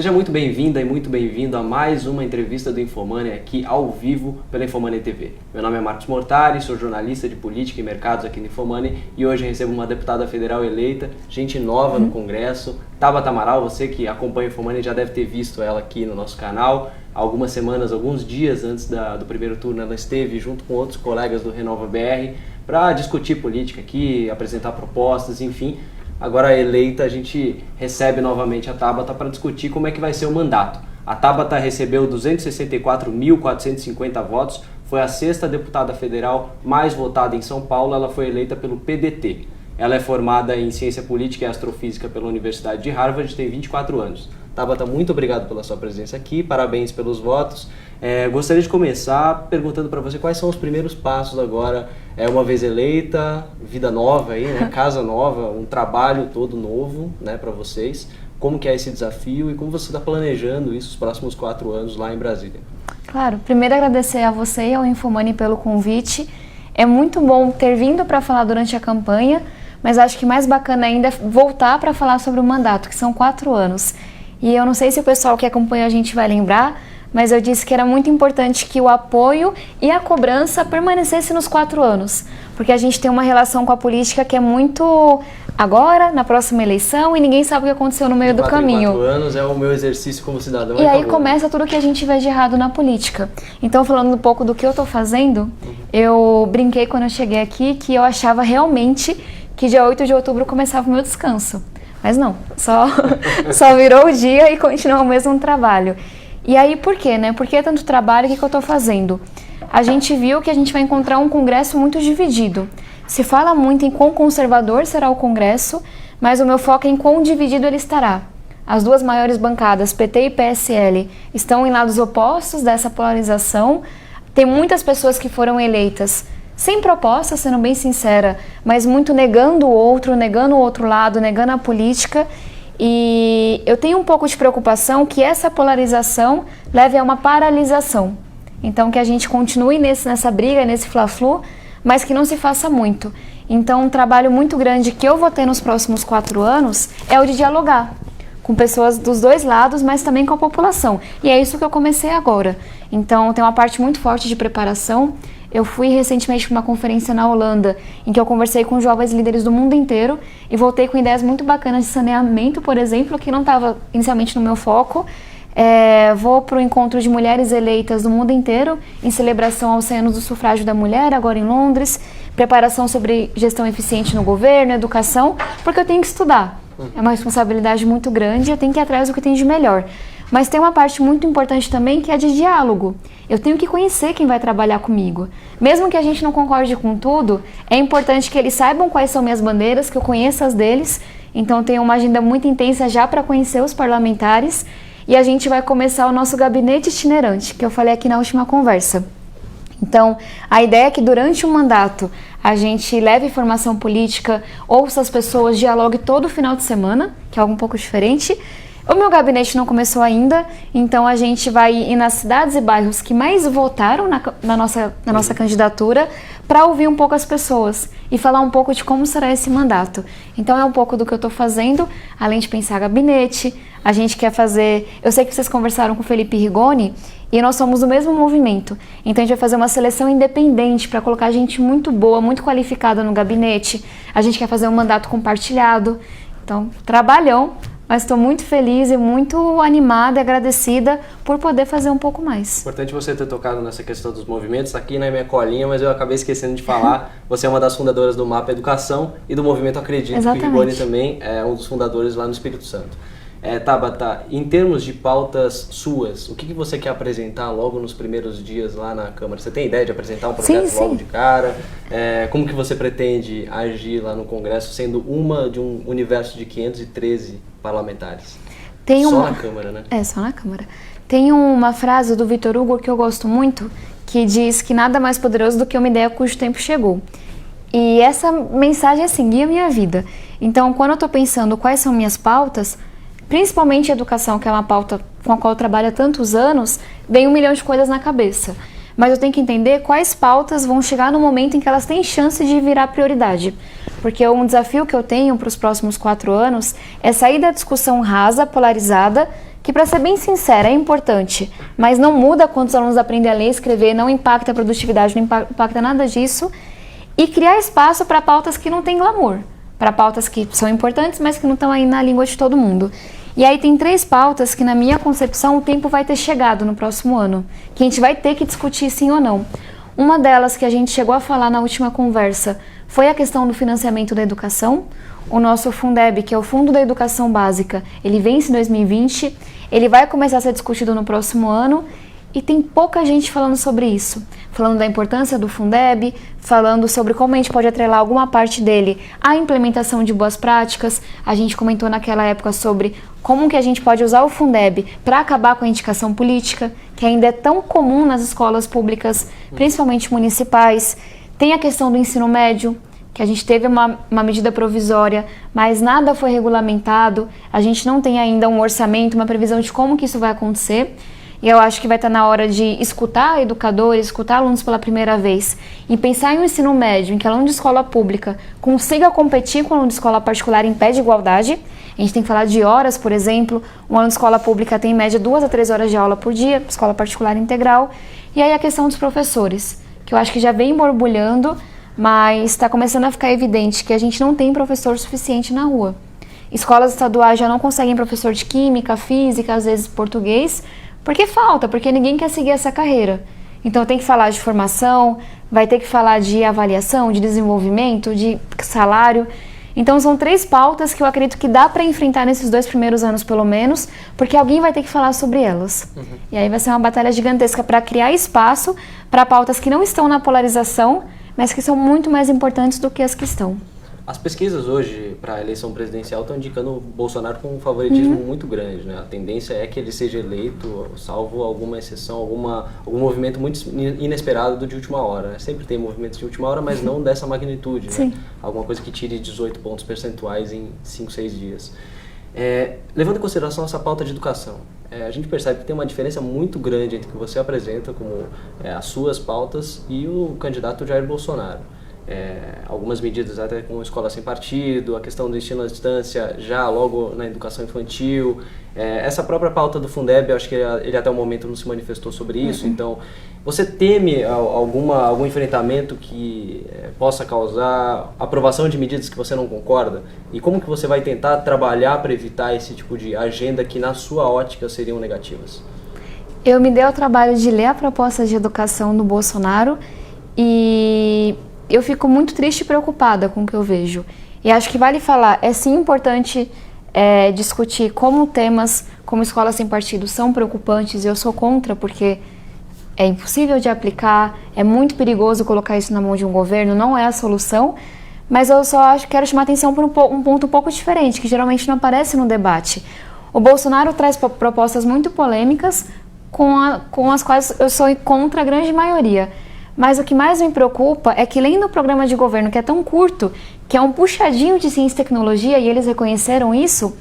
Seja muito bem-vinda e muito bem-vindo a mais uma entrevista do Infomoney aqui ao vivo pela Infomoney TV. Meu nome é Marcos Mortari, sou jornalista de política e mercados aqui no Infomoney e hoje recebo uma deputada federal eleita, gente nova no Congresso, Tabata Amaral. Você que acompanha o Infomoney já deve ter visto ela aqui no nosso canal. Algumas semanas, alguns dias antes do primeiro turno, ela esteve junto com outros colegas do Renova BR para discutir política aqui, apresentar propostas, enfim. Agora eleita, a gente recebe novamente a Tabata para discutir como é que vai ser o mandato. A Tabata recebeu 264.450 votos, foi a sexta deputada federal mais votada em São Paulo, ela foi eleita pelo PDT. Ela é formada em Ciência Política e Astrofísica pela Universidade de Harvard, tem 24 anos. Tabata, muito obrigado pela sua presença aqui, parabéns pelos votos. Gostaria de começar perguntando para você quais são os primeiros passos agora, uma vez eleita, vida nova aí, né? Casa nova, um trabalho todo novo, né, para vocês. Como que é esse desafio e como você está planejando isso os próximos 4 anos lá em Brasília? Claro, primeiro agradecer a você e ao Infomoney pelo convite. É muito bom ter vindo para falar durante a campanha, mas acho que mais bacana ainda é voltar para falar sobre o mandato, que são 4 anos. E eu não sei se o pessoal que acompanha a gente vai lembrar, mas eu disse que era muito importante que o apoio e a cobrança permanecessem nos 4 anos. Porque a gente tem uma relação com a política que é muito agora, na próxima eleição, e ninguém sabe o que aconteceu no meio do caminho. 4 anos é o meu exercício como cidadão. E aí começa tudo que a gente vê de errado na política. Então, falando um pouco do que eu estou fazendo, eu brinquei quando eu cheguei aqui que eu achava realmente que dia 8 de outubro começava o meu descanso. Mas não, só virou o dia e continua o mesmo trabalho. E aí por quê, né? Por que tanto trabalho? O que eu estou fazendo? A gente viu que a gente vai encontrar um Congresso muito dividido. Se fala muito em quão conservador será o Congresso, mas o meu foco é em quão dividido ele estará. As duas maiores bancadas, PT e PSL, estão em lados opostos dessa polarização. Tem muitas pessoas que foram eleitas sem proposta, sendo bem sincera, mas muito negando o outro lado, negando a política. E eu tenho um pouco de preocupação que essa polarização leve a uma paralisação. Então que a gente continue nessa briga, nesse fla-flu, mas que não se faça muito. Então um trabalho muito grande que eu vou ter nos próximos 4 anos é o de dialogar com pessoas dos dois lados, mas também com a população. E é isso que eu comecei agora. Então tem uma parte muito forte de preparação. Eu fui recentemente para uma conferência na Holanda, em que eu conversei com jovens líderes do mundo inteiro e voltei com ideias muito bacanas de saneamento, por exemplo, que não estava inicialmente no meu foco. Vou para o encontro de mulheres eleitas do mundo inteiro, em celebração aos 100 anos do sufrágio da mulher, agora em Londres. Preparação sobre gestão eficiente no governo, educação, porque eu tenho que estudar. É uma responsabilidade muito grande, eu tenho que ir atrás do que tem de melhor. Mas tem uma parte muito importante também que é de diálogo. Eu tenho que conhecer quem vai trabalhar comigo. Mesmo que a gente não concorde com tudo, é importante que eles saibam quais são minhas bandeiras, que eu conheça as deles. Então tenho uma agenda muito intensa já para conhecer os parlamentares. E a gente vai começar o nosso gabinete itinerante, que eu falei aqui na última conversa. Então, a ideia é que durante o mandato a gente leve informação política, ouça as pessoas, dialogue todo final de semana, que é algo um pouco diferente. O meu gabinete não começou ainda, então a gente vai ir nas cidades e bairros que mais votaram na nossa candidatura para ouvir um pouco as pessoas e falar um pouco de como será esse mandato. Então é um pouco do que eu estou fazendo, além de pensar gabinete. A gente quer fazer... Eu sei que vocês conversaram com o Felipe Rigoni e nós somos do mesmo movimento. Então a gente vai fazer uma seleção independente para colocar gente muito boa, muito qualificada no gabinete. A gente quer fazer um mandato compartilhado. Então, trabalhão. Mas estou muito feliz e muito animada e agradecida por poder fazer um pouco mais. Importante você ter tocado nessa questão dos movimentos, tá aqui na minha colinha, mas eu acabei esquecendo de falar. Você é uma das fundadoras do MAPA Educação e do Movimento Acredito, que o Rigoni também é um dos fundadores lá no Espírito Santo. Tabata, em termos de pautas suas, o que você quer apresentar logo nos primeiros dias lá na Câmara? Você tem ideia de apresentar um projeto logo de cara? Como que você pretende agir lá no Congresso, sendo uma de um universo de 513 parlamentares? Só na Câmara, né? Só na Câmara. Tem uma frase do Victor Hugo que eu gosto muito, que diz que nada mais poderoso do que uma ideia cujo tempo chegou. E essa mensagem, assim, guia a minha vida. Então, quando eu estou pensando quais são minhas pautas, principalmente a educação, que é uma pauta com a qual eu trabalho há tantos anos, vem 1 milhão de coisas na cabeça. Mas eu tenho que entender quais pautas vão chegar no momento em que elas têm chance de virar prioridade. Porque um desafio que eu tenho para os próximos 4 anos é sair da discussão rasa, polarizada, que, para ser bem sincera, é importante, mas não muda quando os alunos aprendem a ler e escrever, não impacta a produtividade, não impacta nada disso. E criar espaço para pautas que não têm glamour, para pautas que são importantes, mas que não estão aí na língua de todo mundo. E aí tem 3 pautas que, na minha concepção, o tempo vai ter chegado no próximo ano, que a gente vai ter que discutir sim ou não. Uma delas que a gente chegou a falar na última conversa foi a questão do financiamento da educação. O nosso Fundeb, que é o Fundo da Educação Básica, ele vence em 2020, ele vai começar a ser discutido no próximo ano e tem pouca gente falando sobre isso. Falando da importância do Fundeb, falando sobre como a gente pode atrelar alguma parte dele à implementação de boas práticas. A gente comentou naquela época sobre como que a gente pode usar o Fundeb para acabar com a indicação política, que ainda é tão comum nas escolas públicas, principalmente municipais. Tem a questão do ensino médio, que a gente teve uma medida provisória, mas nada foi regulamentado, a gente não tem ainda um orçamento, uma previsão de como que isso vai acontecer, e eu acho que vai estar na hora de escutar educadores, escutar alunos pela primeira vez, e pensar em um ensino médio, em que aluno de escola pública consiga competir com aluno de escola particular em pé de igualdade. A gente tem que falar de horas, por exemplo, um aluno de escola pública tem em média 2 a 3 horas de aula por dia, escola particular integral, e aí a questão dos professores, que eu acho que já vem borbulhando, mas está começando a ficar evidente que a gente não tem professor suficiente na rua. Escolas estaduais já não conseguem professor de química, física, às vezes português, porque falta, porque ninguém quer seguir essa carreira. Então tem que falar de formação, vai ter que falar de avaliação, de desenvolvimento, de salário. Então são 3 pautas que eu acredito que dá para enfrentar nesses 2 primeiros anos pelo menos, porque alguém vai ter que falar sobre elas. E aí vai ser uma batalha gigantesca para criar espaço para pautas que não estão na polarização, mas que são muito mais importantes do que as que estão. As pesquisas hoje para a eleição presidencial estão indicando o Bolsonaro com um favoritismo muito grande, né? A tendência é que ele seja eleito, salvo alguma exceção, algum movimento muito inesperado de última hora, né? Sempre tem movimentos de última hora, mas não dessa magnitude, né? Alguma coisa que tire 18 pontos percentuais em 5, 6 dias. Levando em consideração essa pauta de educação, a gente percebe que tem uma diferença muito grande entre o que você apresenta como as suas pautas e o candidato Jair Bolsonaro. Algumas medidas até com escola sem partido, a questão do ensino à distância já logo na educação infantil, essa própria pauta do Fundeb, eu acho que ele até o momento não se manifestou sobre isso. Então, você teme algum enfrentamento que possa causar aprovação de medidas que você não concorda? E como que você vai tentar trabalhar para evitar esse tipo de agenda que na sua ótica seriam negativas? Eu me dei o trabalho de ler a proposta de educação do Bolsonaro e eu fico muito triste e preocupada com o que eu vejo. E acho que vale falar, é sim importante discutir como temas como escola sem partido são preocupantes, e eu sou contra porque é impossível de aplicar, é muito perigoso colocar isso na mão de um governo, não é a solução, mas eu só quero chamar atenção para um ponto um pouco diferente, que geralmente não aparece no debate. O Bolsonaro traz propostas muito polêmicas com as quais eu sou contra a grande maioria. Mas o que mais me preocupa é que, lendo o programa de governo, que é tão curto, que é um puxadinho de ciência e tecnologia, e eles reconheceram isso,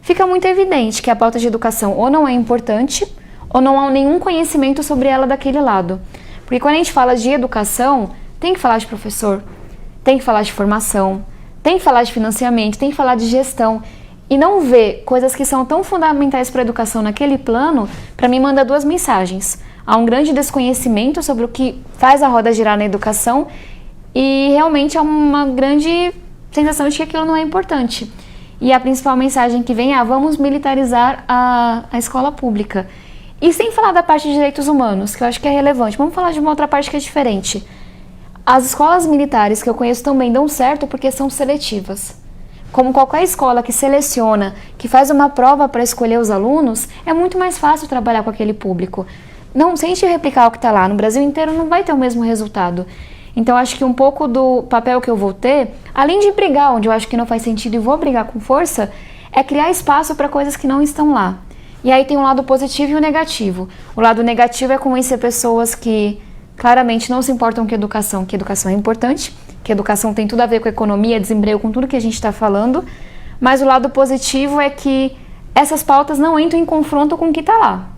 fica muito evidente que a pauta de educação ou não é importante, ou não há nenhum conhecimento sobre ela daquele lado. Porque quando a gente fala de educação, tem que falar de professor, tem que falar de formação, tem que falar de financiamento, tem que falar de gestão. E não ver coisas que são tão fundamentais para a educação naquele plano, para mim manda 2 mensagens. Há um grande desconhecimento sobre o que faz a roda girar na educação e realmente há uma grande sensação de que aquilo não é importante. E a principal mensagem que vem é: vamos militarizar a escola pública. E sem falar da parte de direitos humanos, que eu acho que é relevante, vamos falar de uma outra parte que é diferente. As escolas militares que eu conheço também dão certo porque são seletivas. Como qualquer escola que seleciona, que faz uma prova para escolher os alunos, é muito mais fácil trabalhar com aquele público. Não, se a gente replicar o que está lá no Brasil inteiro, não vai ter o mesmo resultado. Então, acho que um pouco do papel que eu vou ter, além de brigar onde eu acho que não faz sentido e vou brigar com força, é criar espaço para coisas que não estão lá. E aí tem um lado positivo e o negativo. O lado negativo é convencer pessoas que claramente não se importam com educação, que educação é importante, que educação tem tudo a ver com economia, desemprego, com tudo que a gente está falando. Mas o lado positivo é que essas pautas não entram em confronto com o que está lá.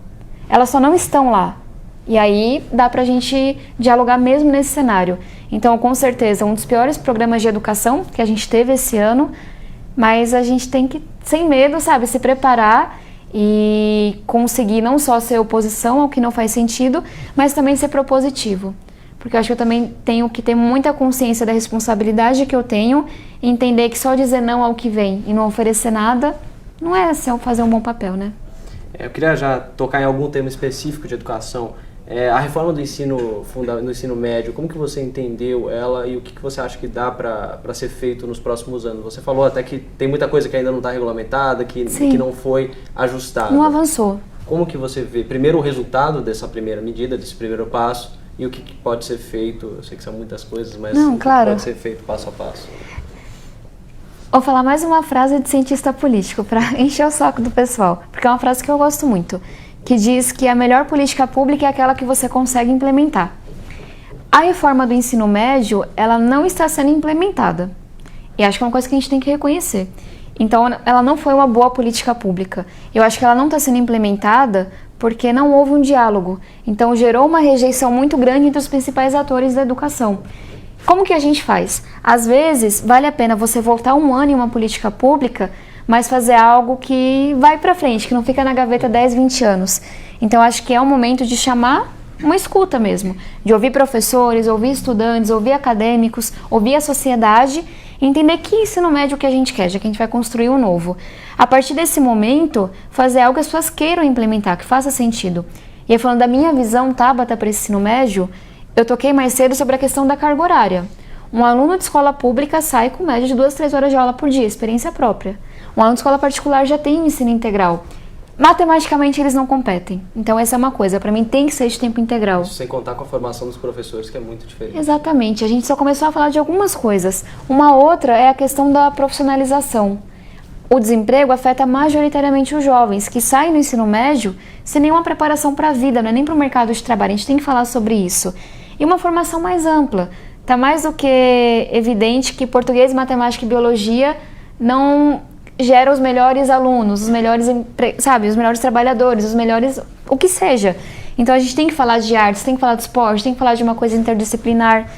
Elas só não estão lá. E aí dá pra gente dialogar mesmo nesse cenário. Então, com certeza, um dos piores programas de educação que a gente teve esse ano, mas a gente tem que, sem medo, sabe, se preparar e conseguir não só ser oposição ao que não faz sentido, mas também ser propositivo. Porque eu acho que eu também tenho que ter muita consciência da responsabilidade que eu tenho e entender que só dizer não ao que vem e não oferecer nada não é fazer um bom papel, né? Eu queria já tocar em algum tema específico de educação. A reforma do ensino médio, como que você entendeu ela e o que você acha que dá para ser feito nos próximos anos? Você falou até que tem muita coisa que ainda não está regulamentada, que não foi ajustada. Não avançou. Como que você vê, primeiro, o resultado dessa primeira medida, desse primeiro passo, e o que pode ser feito? Eu sei que são muitas coisas, mas o que pode ser feito passo a passo? Vou falar mais uma frase de cientista político para encher o saco do pessoal, porque é uma frase que eu gosto muito, que diz que a melhor política pública é aquela que você consegue implementar. A reforma do ensino médio, ela não está sendo implementada. E acho que é uma coisa que a gente tem que reconhecer. Então, ela não foi uma boa política pública. Eu acho que ela não está sendo implementada porque não houve um diálogo. Então, gerou uma rejeição muito grande entre os principais atores da educação. Como que a gente faz? Às vezes, vale a pena você voltar um ano em uma política pública, mas fazer algo que vai para frente, que não fica na gaveta 10, 20 anos. Então, acho que é um momento de chamar uma escuta mesmo, de ouvir professores, ouvir estudantes, ouvir acadêmicos, ouvir a sociedade, entender que ensino médio que a gente quer, já que a gente vai construir um novo. A partir desse momento, fazer algo que as pessoas queiram implementar, que faça sentido. E aí, falando da minha visão, Tabata, para esse ensino médio, eu toquei mais cedo sobre a questão da carga horária. Um aluno de escola pública sai com média de 2, 3 horas de aula por dia, experiência própria. Um aluno de escola particular já tem um ensino integral. Matematicamente eles não competem. Então essa é uma coisa, para mim tem que ser de tempo integral. Isso sem contar com a formação dos professores, que é muito diferente. Exatamente, a gente só começou a falar de algumas coisas. Uma outra é a questão da profissionalização. O desemprego afeta majoritariamente os jovens, que saem do ensino médio sem nenhuma preparação para a vida, não é nem para o mercado de trabalho, a gente tem que falar sobre isso. E uma formação mais ampla. Está mais do que evidente que português, matemática e biologia não gera os melhores alunos, os melhores, os melhores trabalhadores, os melhores, o que seja. Então a gente tem que falar de artes, tem que falar de esporte, tem que falar de uma coisa interdisciplinar.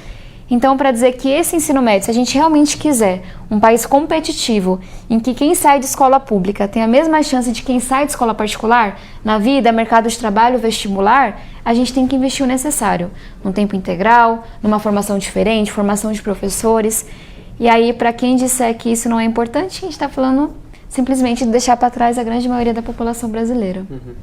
Então, para dizer que esse ensino médio, se a gente realmente quiser um país competitivo, em que quem sai de escola pública tem a mesma chance de quem sai de escola particular, na vida, mercado de trabalho, vestibular, a gente tem que investir o necessário, num tempo integral, numa formação diferente, formação de professores. E aí, para quem disser que isso não é importante, a gente está falando simplesmente de deixar para trás a grande maioria da população brasileira. Uhum.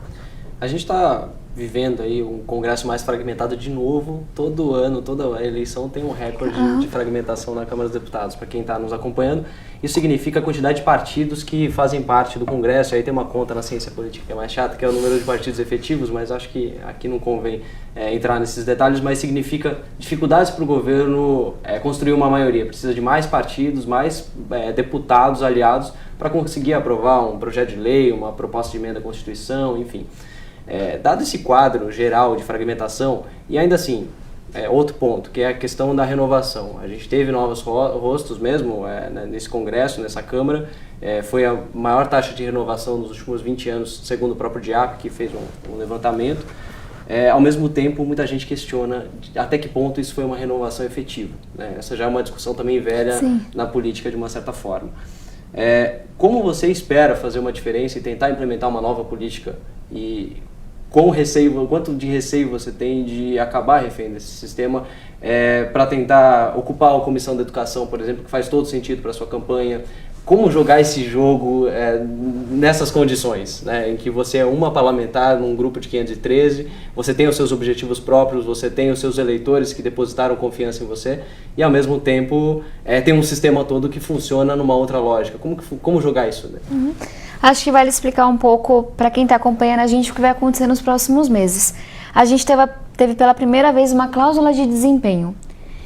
A gente está vivendo aí um congresso mais fragmentado de novo. Todo ano, toda eleição tem um recorde de fragmentação na Câmara dos Deputados. Para quem está nos acompanhando, isso significa a quantidade de partidos que fazem parte do congresso. Aí tem uma conta na ciência política que é mais chata, que é o número de partidos efetivos, mas acho que aqui não convém entrar nesses detalhes, mas significa dificuldades para o governo construir uma maioria. Precisa de mais partidos, mais deputados aliados para conseguir aprovar um projeto de lei, uma proposta de emenda à Constituição, enfim. Dado esse quadro geral de fragmentação, e ainda assim, outro ponto, que é a questão da renovação. A gente teve novos rostos mesmo nesse Congresso, nessa Câmara, foi a maior taxa de renovação dos últimos 20 anos, segundo o próprio DIAP, que fez um levantamento. Ao mesmo tempo, muita gente questiona até que ponto isso foi uma renovação efetiva, né? Essa já é uma discussão também velha na política, de uma certa forma. Como você espera fazer uma diferença e tentar implementar uma nova política, e quanto de receio você tem de acabar refém desse sistema para tentar ocupar a Comissão da Educação, por exemplo, que faz todo sentido para a sua campanha? Como jogar esse jogo nessas condições, né, em que você é uma parlamentar num grupo de 513, você tem os seus objetivos próprios, você tem os seus eleitores que depositaram confiança em você e, ao mesmo tempo, tem um sistema todo que funciona numa outra lógica. Como jogar isso, né? Uhum. Acho que vale explicar um pouco para quem está acompanhando a gente o que vai acontecer nos próximos meses. A gente teve pela primeira vez uma cláusula de desempenho.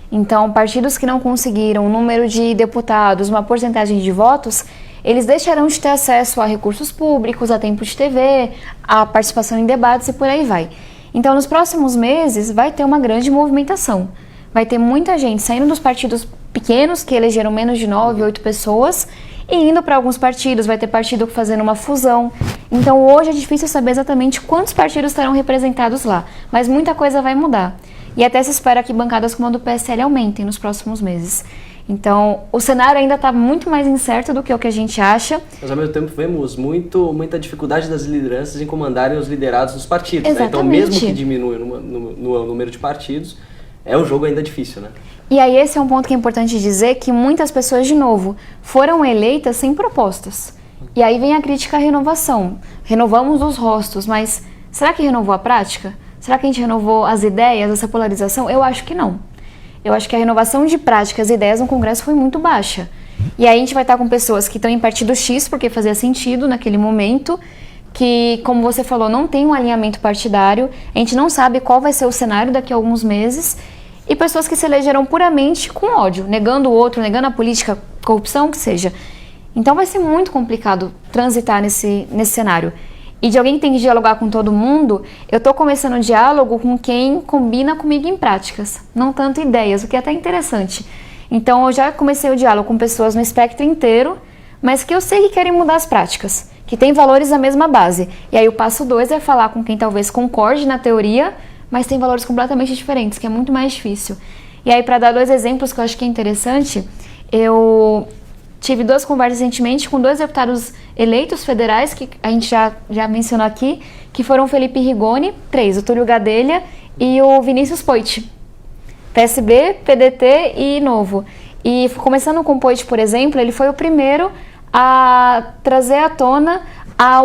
Então, partidos que não conseguiram um número de deputados, uma porcentagem de votos, eles deixarão de ter acesso a recursos públicos, a tempo de TV, a participação em debates e por aí vai. Então, nos próximos meses, vai ter uma grande movimentação. Vai ter muita gente saindo dos partidos pequenos, que elegeram menos de 9, 8 pessoas, e indo para alguns partidos. Vai ter partido fazendo uma fusão. Então, hoje é difícil saber exatamente quantos partidos estarão representados lá, mas muita coisa vai mudar. E até se espera que bancadas como a do PSL aumentem nos próximos meses. Então, o cenário ainda está muito mais incerto do que o que a gente acha. Mas, ao mesmo tempo, vemos muita dificuldade das lideranças em comandarem os liderados dos partidos. Né? Então, mesmo que diminua no número de partidos, o jogo ainda difícil, né? E aí, esse é um ponto que é importante dizer, que muitas pessoas, de novo, foram eleitas sem propostas. E aí vem a crítica à renovação. Renovamos os rostos, mas será que renovou a prática? Será que a gente renovou as ideias, essa polarização? Eu acho que não. Eu acho que a renovação de práticas e ideias no Congresso foi muito baixa. E aí a gente vai estar com pessoas que estão em partido X, porque fazia sentido naquele momento, que, como você falou, não tem um alinhamento partidário, a gente não sabe qual vai ser o cenário daqui a alguns meses, e pessoas que se elegeram puramente com ódio, negando o outro, negando a política, corrupção, o que seja. Então vai ser muito complicado transitar nesse cenário. E de alguém que tem que dialogar com todo mundo, eu estou começando o diálogo com quem combina comigo em práticas, não tanto ideias, o que é até interessante. Então eu já comecei o diálogo com pessoas no espectro inteiro, mas que eu sei que querem mudar as práticas, que têm valores da mesma base. E aí o passo 2 é falar com quem talvez concorde na teoria, mas tem valores completamente diferentes, que é muito mais difícil. E aí, para dar 2 exemplos que eu acho que é interessante, eu tive 2 conversas recentemente com 2 deputados eleitos federais, que a gente já mencionou aqui, que foram o Felipe Rigoni, 3, o Túlio Gadelha e o Vinícius Poit. PSB, PDT e Novo. E começando com o Poit, por exemplo, ele foi o primeiro a trazer à tona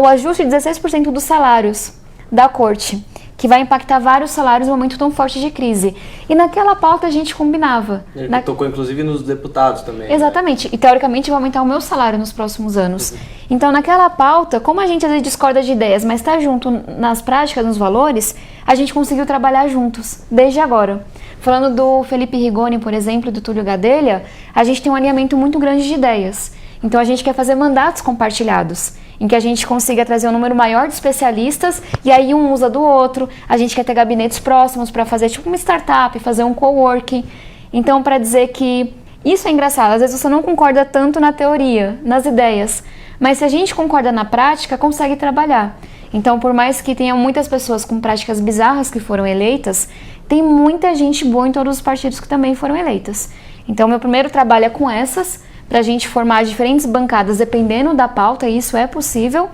o ajuste de 16% dos salários da corte, que vai impactar vários salários num momento tão forte de crise. E naquela pauta a gente combinava. Ele tocou inclusive nos deputados também. Exatamente. Né? E teoricamente vai aumentar o meu salário nos próximos anos. Então naquela pauta, como a gente às vezes discorda de ideias, mas está junto nas práticas, nos valores, a gente conseguiu trabalhar juntos, desde agora. Falando do Felipe Rigoni, por exemplo, e do Túlio Gadelha, a gente tem um alinhamento muito grande de ideias. Então a gente quer fazer mandatos compartilhados, em que a gente consiga trazer um número maior de especialistas e aí um usa do outro. A gente quer ter gabinetes próximos para fazer tipo uma startup, fazer um coworking. Então, para dizer que isso é engraçado, às vezes você não concorda tanto na teoria, nas ideias, mas se a gente concorda na prática, consegue trabalhar. Então, por mais que tenha muitas pessoas com práticas bizarras que foram eleitas, tem muita gente boa em todos os partidos que também foram eleitas. Então, meu primeiro trabalho é com essas, para a gente formar diferentes bancadas dependendo da pauta, e isso é possível.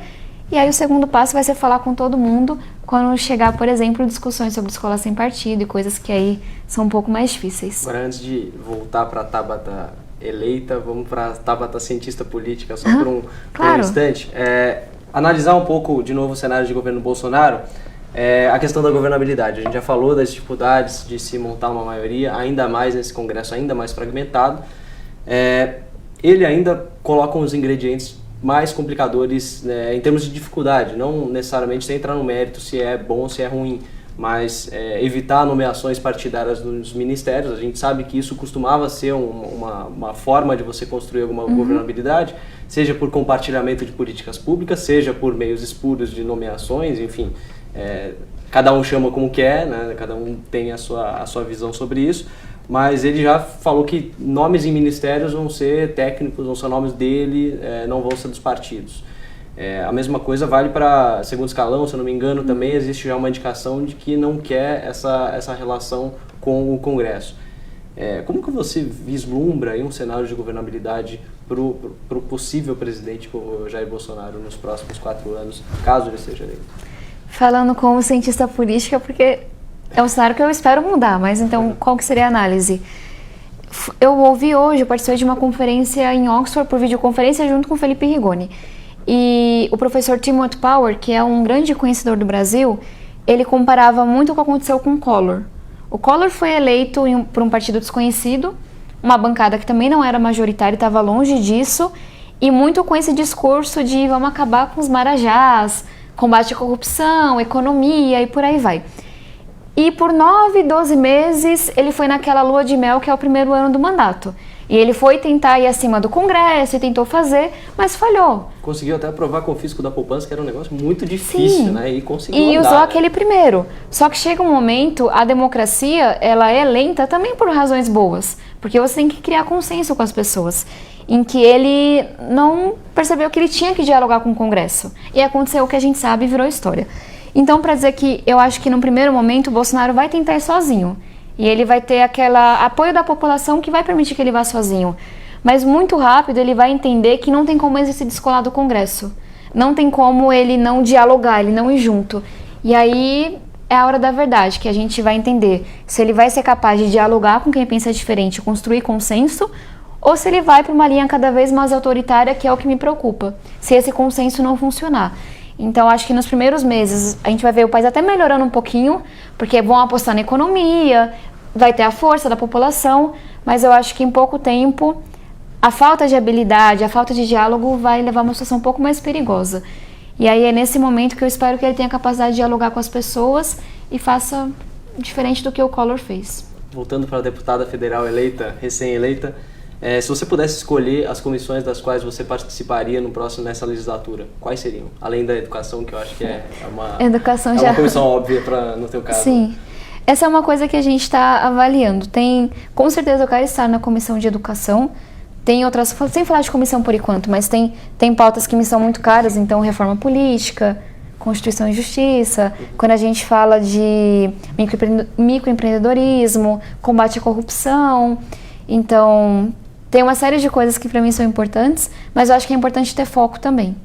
E aí o segundo passo vai ser falar com todo mundo quando chegar, por exemplo, discussões sobre escola sem partido e coisas que aí são um pouco mais difíceis. Agora, antes de voltar para a Tabata eleita, vamos para a Tabata cientista política, só por um instante. Analisar um pouco, de novo, o cenário de governo Bolsonaro, a questão da governabilidade. A gente já falou das dificuldades de se montar uma maioria, ainda mais nesse Congresso, ainda mais fragmentado. Ele ainda coloca os ingredientes mais complicadores em termos de dificuldade, não necessariamente sem entrar no mérito se é bom ou se é ruim, mas evitar nomeações partidárias nos ministérios. A gente sabe que isso costumava ser uma forma de você construir alguma governabilidade, seja por compartilhamento de políticas públicas, seja por meios espúrios de nomeações, enfim, cada um chama como quer, né? Cada um tem a sua visão sobre isso. Mas ele já falou que nomes em ministérios vão ser técnicos, vão ser nomes dele, não vão ser dos partidos. A mesma coisa vale para segundo escalão, se eu não me engano, também existe já uma indicação de que não quer essa relação com o Congresso. Como que você vislumbra aí um cenário de governabilidade para o possível presidente como Jair Bolsonaro nos próximos 4 anos, caso ele seja eleito? Falando como cientista política, porque é um cenário que eu espero mudar, mas então qual que seria a análise? Eu ouvi hoje, eu participei de uma conferência em Oxford por videoconferência junto com o Felipe Rigoni. E o professor Timothy Power, que é um grande conhecedor do Brasil, ele comparava muito o que aconteceu com o Collor. O Collor foi eleito por um partido desconhecido, uma bancada que também não era majoritária e estava longe disso, e muito com esse discurso de vamos acabar com os marajás, combate à corrupção, economia e por aí vai. E por 9, 12 meses, ele foi naquela lua de mel que é o primeiro ano do mandato. E ele foi tentar ir acima do Congresso e tentou fazer, mas falhou. Conseguiu até aprovar confisco da poupança, que era um negócio muito difícil, Sim. né? E conseguiu E andar, usou né? aquele primeiro. Só que chega um momento, a democracia, ela é lenta também por razões boas. Porque você tem que criar consenso com as pessoas. Em que ele não percebeu que ele tinha que dialogar com o Congresso. E aconteceu o que a gente sabe e virou história. Então, para dizer que eu acho que no primeiro momento o Bolsonaro vai tentar ir sozinho. E ele vai ter aquele apoio da população que vai permitir que ele vá sozinho. Mas muito rápido ele vai entender que não tem como ele se descolar do Congresso. Não tem como ele não dialogar, ele não ir junto. E aí é a hora da verdade, que a gente vai entender se ele vai ser capaz de dialogar com quem pensa diferente, construir consenso, ou se ele vai para uma linha cada vez mais autoritária, que é o que me preocupa, se esse consenso não funcionar. Então, acho que nos primeiros meses a gente vai ver o país até melhorando um pouquinho, porque vão apostar na economia, vai ter a força da população, mas eu acho que em pouco tempo a falta de habilidade, a falta de diálogo vai levar a uma situação um pouco mais perigosa. E aí é nesse momento que eu espero que ele tenha a capacidade de dialogar com as pessoas e faça diferente do que o Collor fez. Voltando para a deputada federal eleita, recém-eleita, se você pudesse escolher as comissões das quais você participaria nessa legislatura, quais seriam? Além da educação, que eu acho que é uma comissão óbvia no teu caso. Sim. Essa é uma coisa que a gente está avaliando. Com certeza eu quero estar na comissão de educação. Tem outras, sem falar de comissão por enquanto, mas tem pautas que me são muito caras, então reforma política, Constituição e Justiça, quando a gente fala de microempreendedorismo, combate à corrupção. Então, tem uma série de coisas que para mim são importantes, mas eu acho que é importante ter foco também.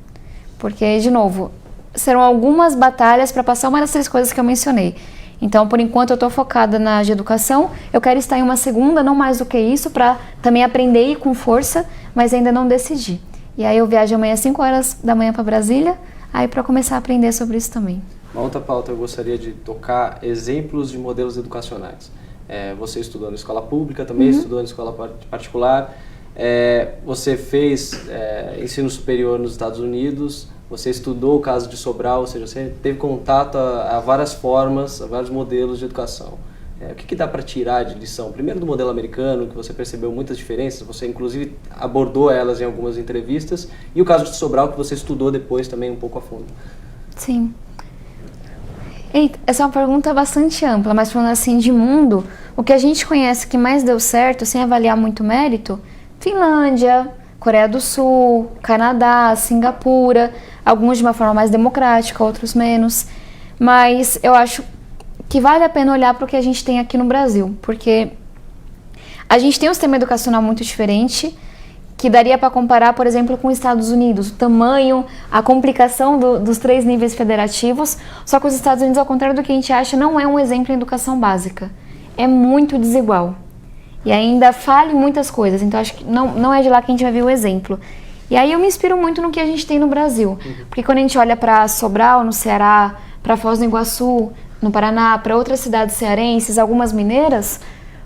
Porque, de novo, serão algumas batalhas para passar uma das 3 coisas que eu mencionei. Então, por enquanto, eu estou focada na de educação. Eu quero estar em uma segunda, não mais do que isso, para também aprender e ir com força, mas ainda não decidi. E aí eu viajo amanhã às 5 horas da manhã para Brasília, aí para começar a aprender sobre isso também. Uma outra pauta eu gostaria de tocar exemplos de modelos educacionais. Você estudou na escola pública, também estudou na escola particular. Você fez ensino superior nos Estados Unidos. Você estudou o caso de Sobral, ou seja, você teve contato a várias formas, a vários modelos de educação. O que dá para tirar de lição? Primeiro do modelo americano, que você percebeu muitas diferenças, você inclusive abordou elas em algumas entrevistas, e o caso de Sobral, que você estudou depois também um pouco a fundo. Sim. Eita, essa é uma pergunta bastante ampla, mas falando assim de mundo, o que a gente conhece que mais deu certo, sem avaliar muito mérito, Finlândia, Coreia do Sul, Canadá, Singapura, alguns de uma forma mais democrática, outros menos. Mas eu acho que vale a pena olhar para o que a gente tem aqui no Brasil, porque a gente tem um sistema educacional muito diferente, que daria para comparar, por exemplo, com os Estados Unidos, o tamanho, a complicação dos 3 níveis federativos, só que os Estados Unidos, ao contrário do que a gente acha, não é um exemplo em educação básica. É muito desigual. E ainda falha em muitas coisas, então acho que não é de lá que a gente vai ver o exemplo. E aí eu me inspiro muito no que a gente tem no Brasil, porque quando a gente olha para Sobral, no Ceará, para Foz do Iguaçu, no Paraná, para outras cidades cearenses, algumas mineiras,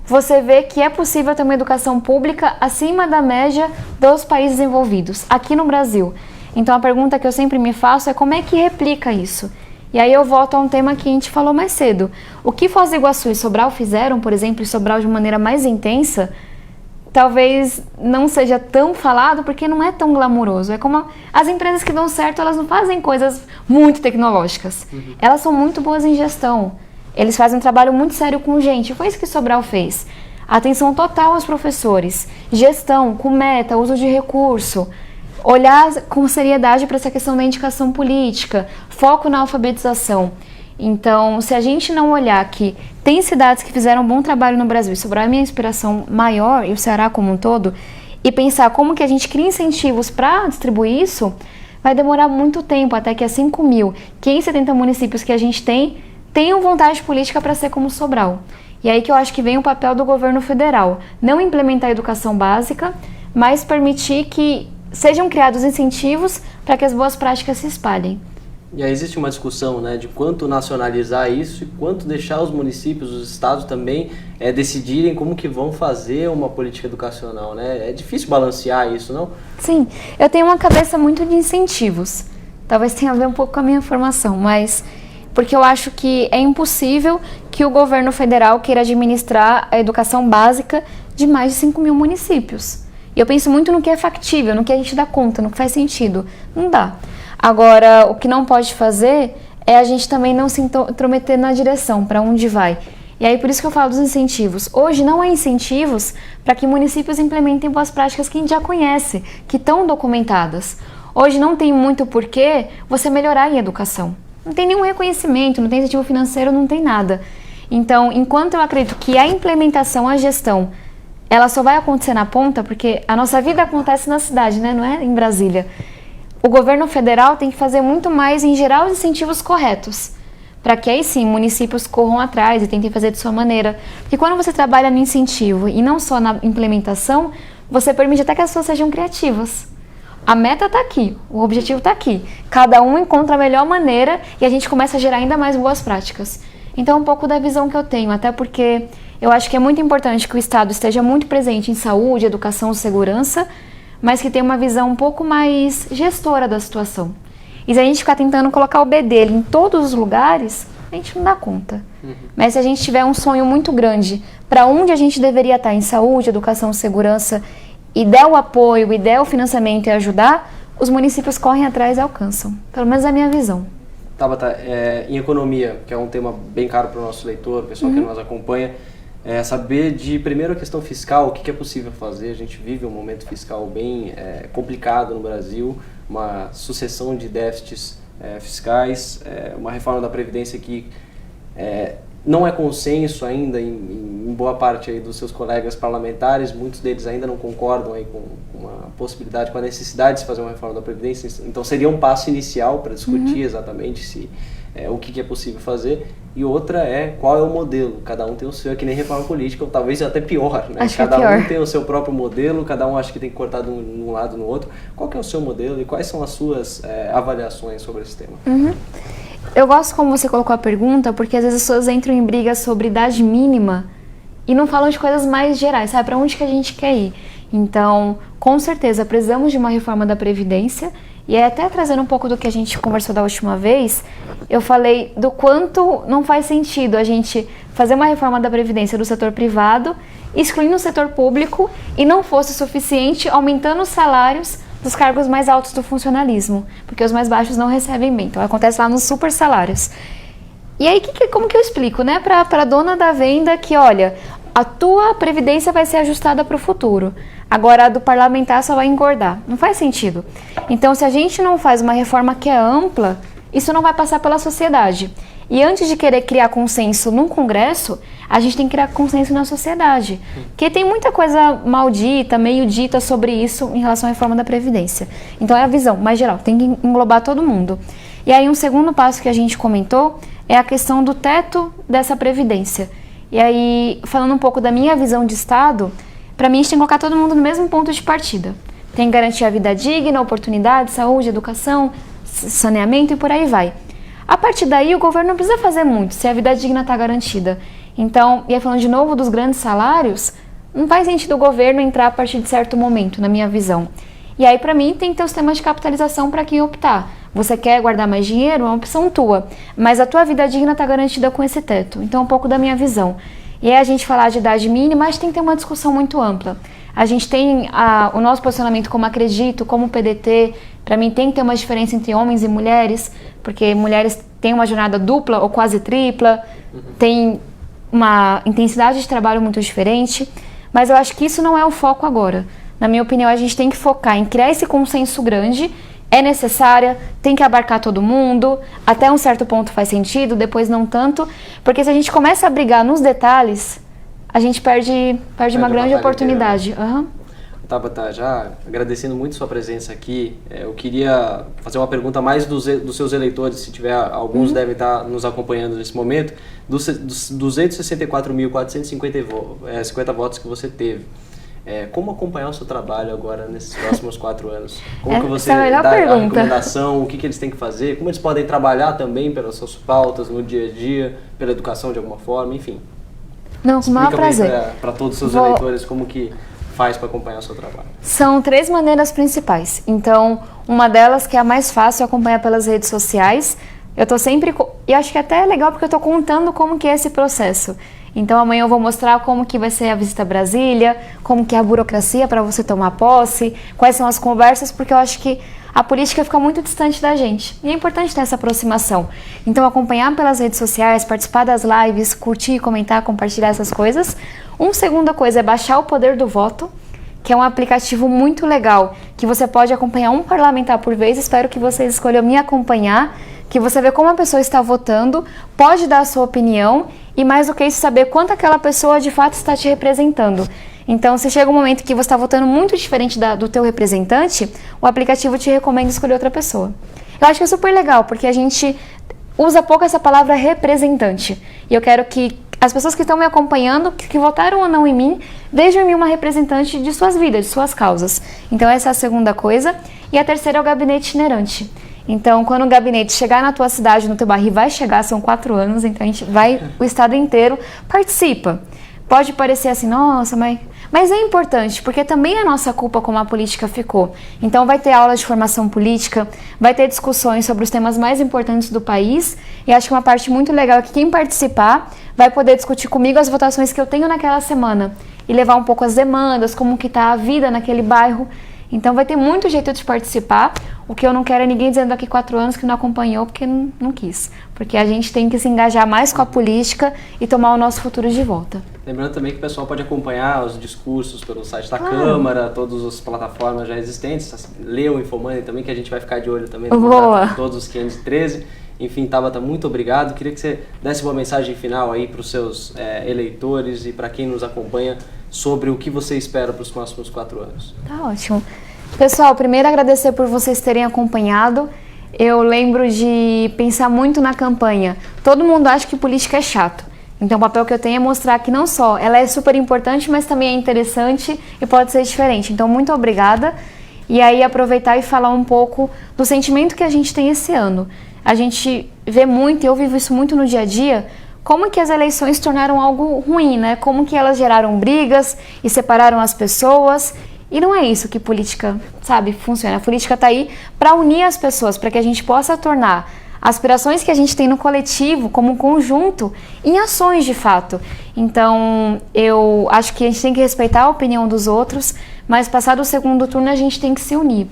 você vê que é possível ter uma educação pública acima da média dos países desenvolvidos, aqui no Brasil. Então a pergunta que eu sempre me faço é como é que replica isso? E aí eu volto a um tema que a gente falou mais cedo. O que Foz do Iguaçu e Sobral fizeram, por exemplo, e Sobral de maneira mais intensa, talvez não seja tão falado porque não é tão glamuroso. É como as empresas que dão certo, elas não fazem coisas muito tecnológicas. Elas são muito boas em gestão. Eles fazem um trabalho muito sério com gente. Foi isso que Sobral fez. Atenção total aos professores. Gestão, com meta, uso de recurso. Olhar com seriedade para essa questão da indicação política, foco na alfabetização. Então, se a gente não olhar que tem cidades que fizeram um bom trabalho no Brasil, e Sobral é a minha inspiração maior, e o Ceará como um todo, e pensar como que a gente cria incentivos para distribuir isso, vai demorar muito tempo, até que as 5.570 municípios que a gente tem, tenham vontade política para ser como Sobral. E aí que eu acho que vem o papel do governo federal, não implementar a educação básica, mas permitir que sejam criados incentivos para que as boas práticas se espalhem. E aí existe uma discussão, né, de quanto nacionalizar isso e quanto deixar os municípios, os estados também decidirem como que vão fazer uma política educacional, né? É difícil balancear isso, não? Sim, eu tenho uma cabeça muito de incentivos. Talvez tenha a ver um pouco com a minha formação, mas porque eu acho que é impossível que o governo federal queira administrar a educação básica de mais de 5.000 municípios. E eu penso muito no que é factível, no que a gente dá conta, no que faz sentido. Não dá. Agora, o que não pode fazer é a gente também não se intrometer na direção, para onde vai. E aí, por isso que eu falo dos incentivos. Hoje não há incentivos para que municípios implementem boas práticas que a gente já conhece, que estão documentadas. Hoje não tem muito porquê você melhorar em educação. Não tem nenhum reconhecimento, não tem incentivo financeiro, não tem nada. Então, enquanto eu acredito que a implementação, a gestão, ela só vai acontecer na ponta, porque a nossa vida acontece na cidade, né? Não é em Brasília. O governo federal tem que fazer muito mais em gerar os incentivos corretos, para que aí sim municípios corram atrás e tentem fazer de sua maneira. Porque quando você trabalha no incentivo e não só na implementação, você permite até que as pessoas sejam criativas. A meta está aqui, o objetivo está aqui. Cada um encontra a melhor maneira e a gente começa a gerar ainda mais boas práticas. Então, um pouco da visão que eu tenho, até porque eu acho que é muito importante que o Estado esteja muito presente em saúde, educação, segurança, mas que tenha uma visão um pouco mais gestora da situação. E se a gente ficar tentando colocar o B dele em todos os lugares, a gente não dá conta. Mas se a gente tiver um sonho muito grande para onde a gente deveria estar em saúde, educação, segurança, e der o apoio, e der o financiamento e ajudar, os municípios correm atrás e alcançam. Pelo menos é a minha visão. Tabata, em economia, que é um tema bem caro para o nosso leitor, o pessoal que nos acompanha, saber de, primeiro, a questão fiscal, o que é possível fazer. A gente vive um momento fiscal bem complicado no Brasil, uma sucessão de déficits fiscais, uma reforma da Previdência que não é consenso ainda em boa parte aí dos seus colegas parlamentares, muitos deles ainda não concordam aí com a possibilidade, com a necessidade de se fazer uma reforma da Previdência, então seria um passo inicial para discutir exatamente o que é possível fazer, e outra qual é o modelo. Cada um tem o seu, é que nem reforma política, ou talvez até pior, né? Acho cada que é pior. Um tem o seu próprio modelo, cada um acha que tem que cortar de um lado no outro. Qual que é o seu modelo e quais são as suas avaliações sobre esse tema? Eu gosto como você colocou a pergunta, porque às vezes as pessoas entram em brigas sobre idade mínima e não falam de coisas mais gerais, sabe? Para onde que a gente quer ir? Então, com certeza, precisamos de uma reforma da Previdência. E até trazendo um pouco do que a gente conversou da última vez, eu falei do quanto não faz sentido a gente fazer uma reforma da Previdência do setor privado, excluindo o setor público, e não fosse suficiente aumentando os salários dos cargos mais altos do funcionalismo, porque os mais baixos não recebem bem. Então acontece lá nos super salários. E aí, como que eu explico, né, para a dona da venda que, olha, a tua previdência vai ser ajustada para o futuro, agora a do parlamentar só vai engordar? Não faz sentido. Então, se a gente não faz uma reforma que é ampla, isso não vai passar pela sociedade. E antes de querer criar consenso num congresso, a gente tem que criar consenso na sociedade. Porque tem muita coisa maldita, meio dita sobre isso em relação à reforma da Previdência. Então é a visão mais geral, tem que englobar todo mundo. E aí um segundo passo que a gente comentou é a questão do teto dessa Previdência. E aí, falando um pouco da minha visão de Estado, para mim a gente tem que colocar todo mundo no mesmo ponto de partida. Tem que garantir a vida digna, oportunidade, saúde, educação, saneamento e por aí vai. A partir daí, o governo não precisa fazer muito, se a vida digna está garantida. Então, e aí falando de novo dos grandes salários, não faz sentido o governo entrar a partir de certo momento, na minha visão. E aí, para mim, tem que ter os temas de capitalização para quem optar. Você quer guardar mais dinheiro? É uma opção tua. Mas a tua vida digna está garantida com esse teto. Então, é um pouco da minha visão. E aí, a gente falar de idade mínima, a gente tem que ter uma discussão muito ampla. A gente tem o nosso posicionamento como acredito, como PDT. Para mim, tem que ter uma diferença entre homens e mulheres, porque mulheres têm uma jornada dupla ou quase tripla, tem uma intensidade de trabalho muito diferente, mas eu acho que isso não é o foco agora. Na minha opinião, a gente tem que focar em criar esse consenso grande, é necessária, tem que abarcar todo mundo, até um certo ponto faz sentido, depois não tanto, porque se a gente começa a brigar nos detalhes, a gente perde uma grande oportunidade. Tabata, já agradecendo muito sua presença aqui, eu queria fazer uma pergunta mais dos seus eleitores, se tiver, alguns devem estar nos acompanhando nesse momento, dos 264.450 votos que você teve. Como acompanhar o seu trabalho agora nesses próximos 4 anos? Como que você dá a recomendação, o que eles têm que fazer, como eles podem trabalhar também pelas suas pautas no dia a dia, pela educação de alguma forma, enfim. Não, com o maior prazer. Para todos os seus eleitores, como que faz para acompanhar o seu trabalho? São 3 maneiras principais. Então, uma delas, que é a mais fácil, é acompanhar pelas redes sociais. Eu tô sempre... E acho que até é legal porque eu tô contando como que é esse processo. Então, amanhã eu vou mostrar como que vai ser a visita a Brasília, como que é a burocracia para você tomar posse, quais são as conversas, porque eu acho que a política fica muito distante da gente. E é importante ter essa aproximação. Então, acompanhar pelas redes sociais, participar das lives, curtir, comentar, compartilhar essas coisas. Uma segunda coisa é baixar o Poder do Voto, que é um aplicativo muito legal, que você pode acompanhar um parlamentar por vez. Espero que vocês escolham me acompanhar, que você vê como a pessoa está votando, pode dar a sua opinião e mais do que isso, saber quanto aquela pessoa de fato está te representando. Então, se chega um momento que você está votando muito diferente do teu representante, o aplicativo te recomenda escolher outra pessoa. Eu acho que é super legal, porque a gente usa pouco essa palavra representante. E eu quero que as pessoas que estão me acompanhando, que votaram ou não em mim, vejam em mim uma representante de suas vidas, de suas causas. Então essa é a segunda coisa. E a terceira é o gabinete itinerante. Então, quando o gabinete chegar na tua cidade, no teu bairro, vai chegar, são 4 anos, então a gente vai, o estado inteiro participa. Pode parecer assim, nossa, mas é importante, porque também é nossa culpa como a política ficou. Então vai ter aula de formação política, vai ter discussões sobre os temas mais importantes do país, e acho que uma parte muito legal é que quem participar vai poder discutir comigo as votações que eu tenho naquela semana, e levar um pouco as demandas, como que está a vida naquele bairro. Então vai ter muito jeito de participar. O que eu não quero é ninguém dizendo daqui 4 anos que não acompanhou porque não quis. Porque a gente tem que se engajar mais com a política e tomar o nosso futuro de volta. Lembrando também que o pessoal pode acompanhar os discursos pelo site da Câmara, todas as plataformas já existentes, ler o Infomoney também, que a gente vai ficar de olho também no mandato de todos os 513. Enfim, Tabata, muito obrigado. Queria que você desse uma mensagem final aí para os seus eleitores e para quem nos acompanha sobre o que você espera para os próximos 4 anos. Tá ótimo. Pessoal, primeiro agradecer por vocês terem acompanhado. Eu lembro de pensar muito na campanha. Todo mundo acha que política é chato. Então o papel que eu tenho é mostrar que não só ela é super importante, mas também é interessante e pode ser diferente. Então muito obrigada. E aí aproveitar e falar um pouco do sentimento que a gente tem esse ano. A gente vê muito, eu vivo isso muito no dia a dia, como que as eleições tornaram algo ruim, né? Como que elas geraram brigas e separaram as pessoas. E não é isso que política, sabe, funciona. A política está aí para unir as pessoas, para que a gente possa tornar aspirações que a gente tem no coletivo, como um conjunto, em ações de fato. Então, eu acho que a gente tem que respeitar a opinião dos outros, mas passado o segundo turno a gente tem que se unir.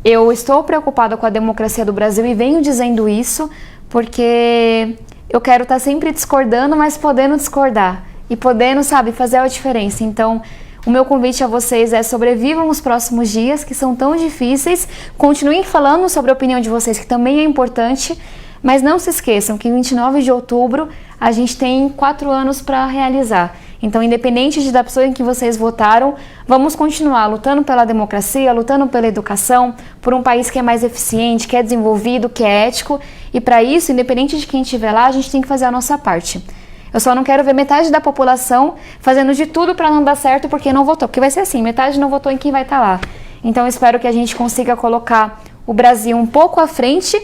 Eu estou preocupada com a democracia do Brasil e venho dizendo isso porque eu quero estar sempre discordando, mas podendo discordar e podendo, sabe, fazer a diferença. Então, o meu convite a vocês é sobrevivam os próximos dias, que são tão difíceis, continuem falando sobre a opinião de vocês, que também é importante, mas não se esqueçam que em 29 de outubro a gente tem 4 anos para realizar. Então, independente da pessoa em que vocês votaram, vamos continuar lutando pela democracia, lutando pela educação, por um país que é mais eficiente, que é desenvolvido, que é ético, e para isso, independente de quem estiver lá, a gente tem que fazer a nossa parte. Eu só não quero ver metade da população fazendo de tudo para não dar certo porque não votou. Porque vai ser assim, metade não votou em quem vai estar lá. Então eu espero que a gente consiga colocar o Brasil um pouco à frente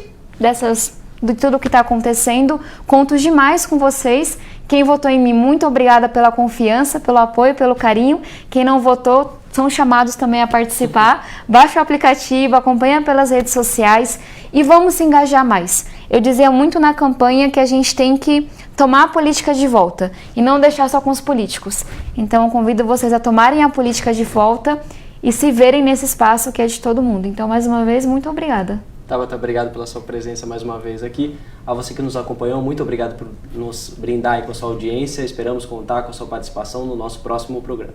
de tudo que está acontecendo. Conto demais com vocês. Quem votou em mim, muito obrigada pela confiança, pelo apoio, pelo carinho. Quem não votou, são chamados também a participar. Baixa o aplicativo, acompanha pelas redes sociais e vamos se engajar mais. Eu dizia muito na campanha que a gente tem que tomar a política de volta e não deixar só com os políticos. Então eu convido vocês a tomarem a política de volta e se verem nesse espaço que é de todo mundo. Então, mais uma vez, muito obrigada. Tabata, obrigado pela sua presença mais uma vez aqui. A você que nos acompanhou, muito obrigado por nos brindar aí com a sua audiência. Esperamos contar com a sua participação no nosso próximo programa.